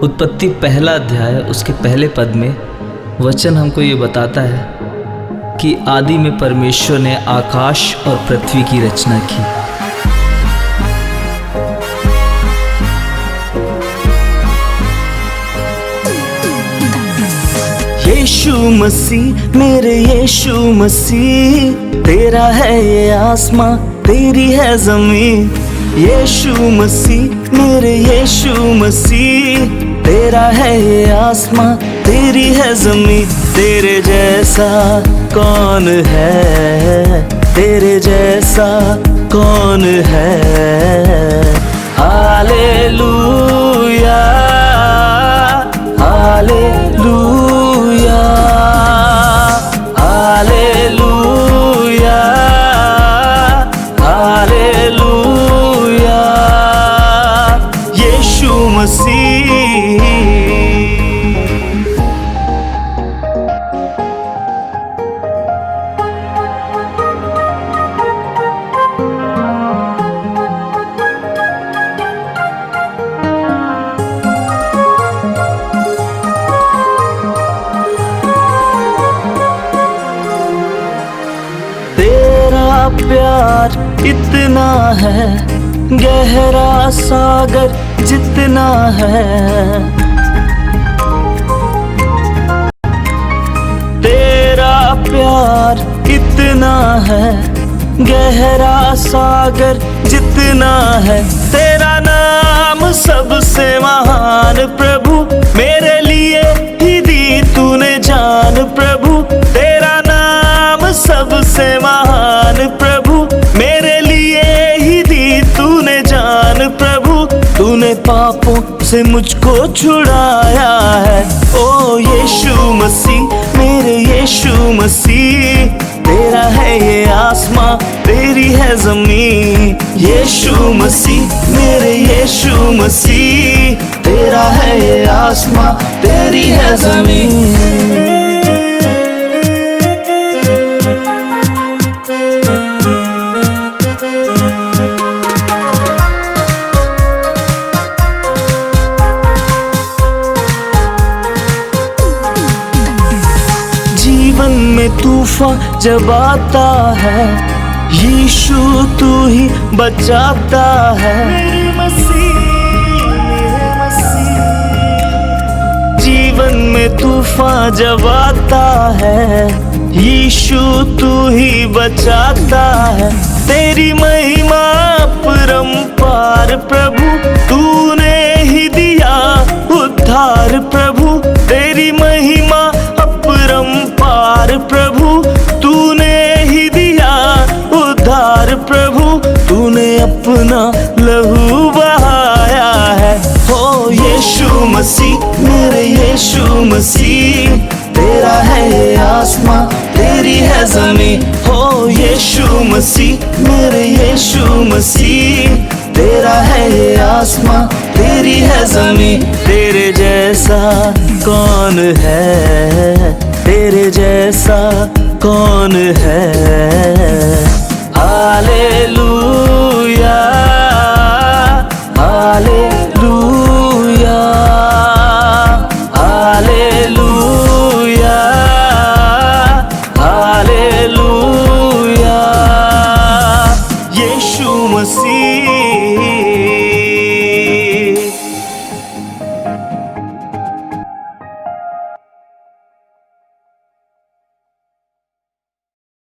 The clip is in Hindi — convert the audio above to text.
उत्पत्ति पहला अध्याय उसके पहले पद में वचन हमको ये बताता है कि आदि में परमेश्वर ने आकाश और पृथ्वी की रचना की। यीशु मसीह मेरे यीशु मसीह, तेरा है ये आसमां तेरी है ज़मीन। यीशु मसीह मेरे यीशु मसीह, तेरा है ये आसमां तेरी है ज़मीन। तेरे जैसा कौन है, तेरे जैसा कौन है। हालेलुया हालेलुया हालेलुया हालेलुया यीशु मसीह। प्यार इतना है, गहरा सागर जितना है। तेरा प्यार इतना है, गहरा सागर जितना है। तेरा नाम सबसे महान प्रभु, मेरे लिए ही दी तूने जान प्रभु। तेरा नाम सबसे महान प्रभु, मेरे लिए ही दी तूने जान प्रभु। तूने पापों से मुझको छुड़ाया है। ओ यीशु मसीह मेरे यीशु मसीह, तेरा है ये आसमां तेरी है ज़मीन। यीशु मसीह मेरे यीशु मसीह, तेरा है ये आसमां तेरी है ज़मीन। जीवन में तूफान जब आता है, यीशु तू ही बचाता है। मेरे मसीह जीवन में तूफान जब आता है, यीशु तू ही बचाता है। तेरी महिमा परंपार प्रभु, तूने ही दिया उद्धार प्रभु। तेरी महिमा परंपार प्रभु, तूने ही दिया उद्धार प्रभु। तूने अपना लहू बहाया है। हो यीशु मसीह मेरे यीशु मसीह, तेरा है ये आसमां तेरी है ज़मीन। हो यीशु मसीह मेरे यीशु मसीह, तेरा है ये आसमां तेरी है ज़मीन। तेरे जैसा कौन है, तेरे जैसा कौन है। हालेलुया हालेलुया हालेलुया हालेलुया यीशु मसीह।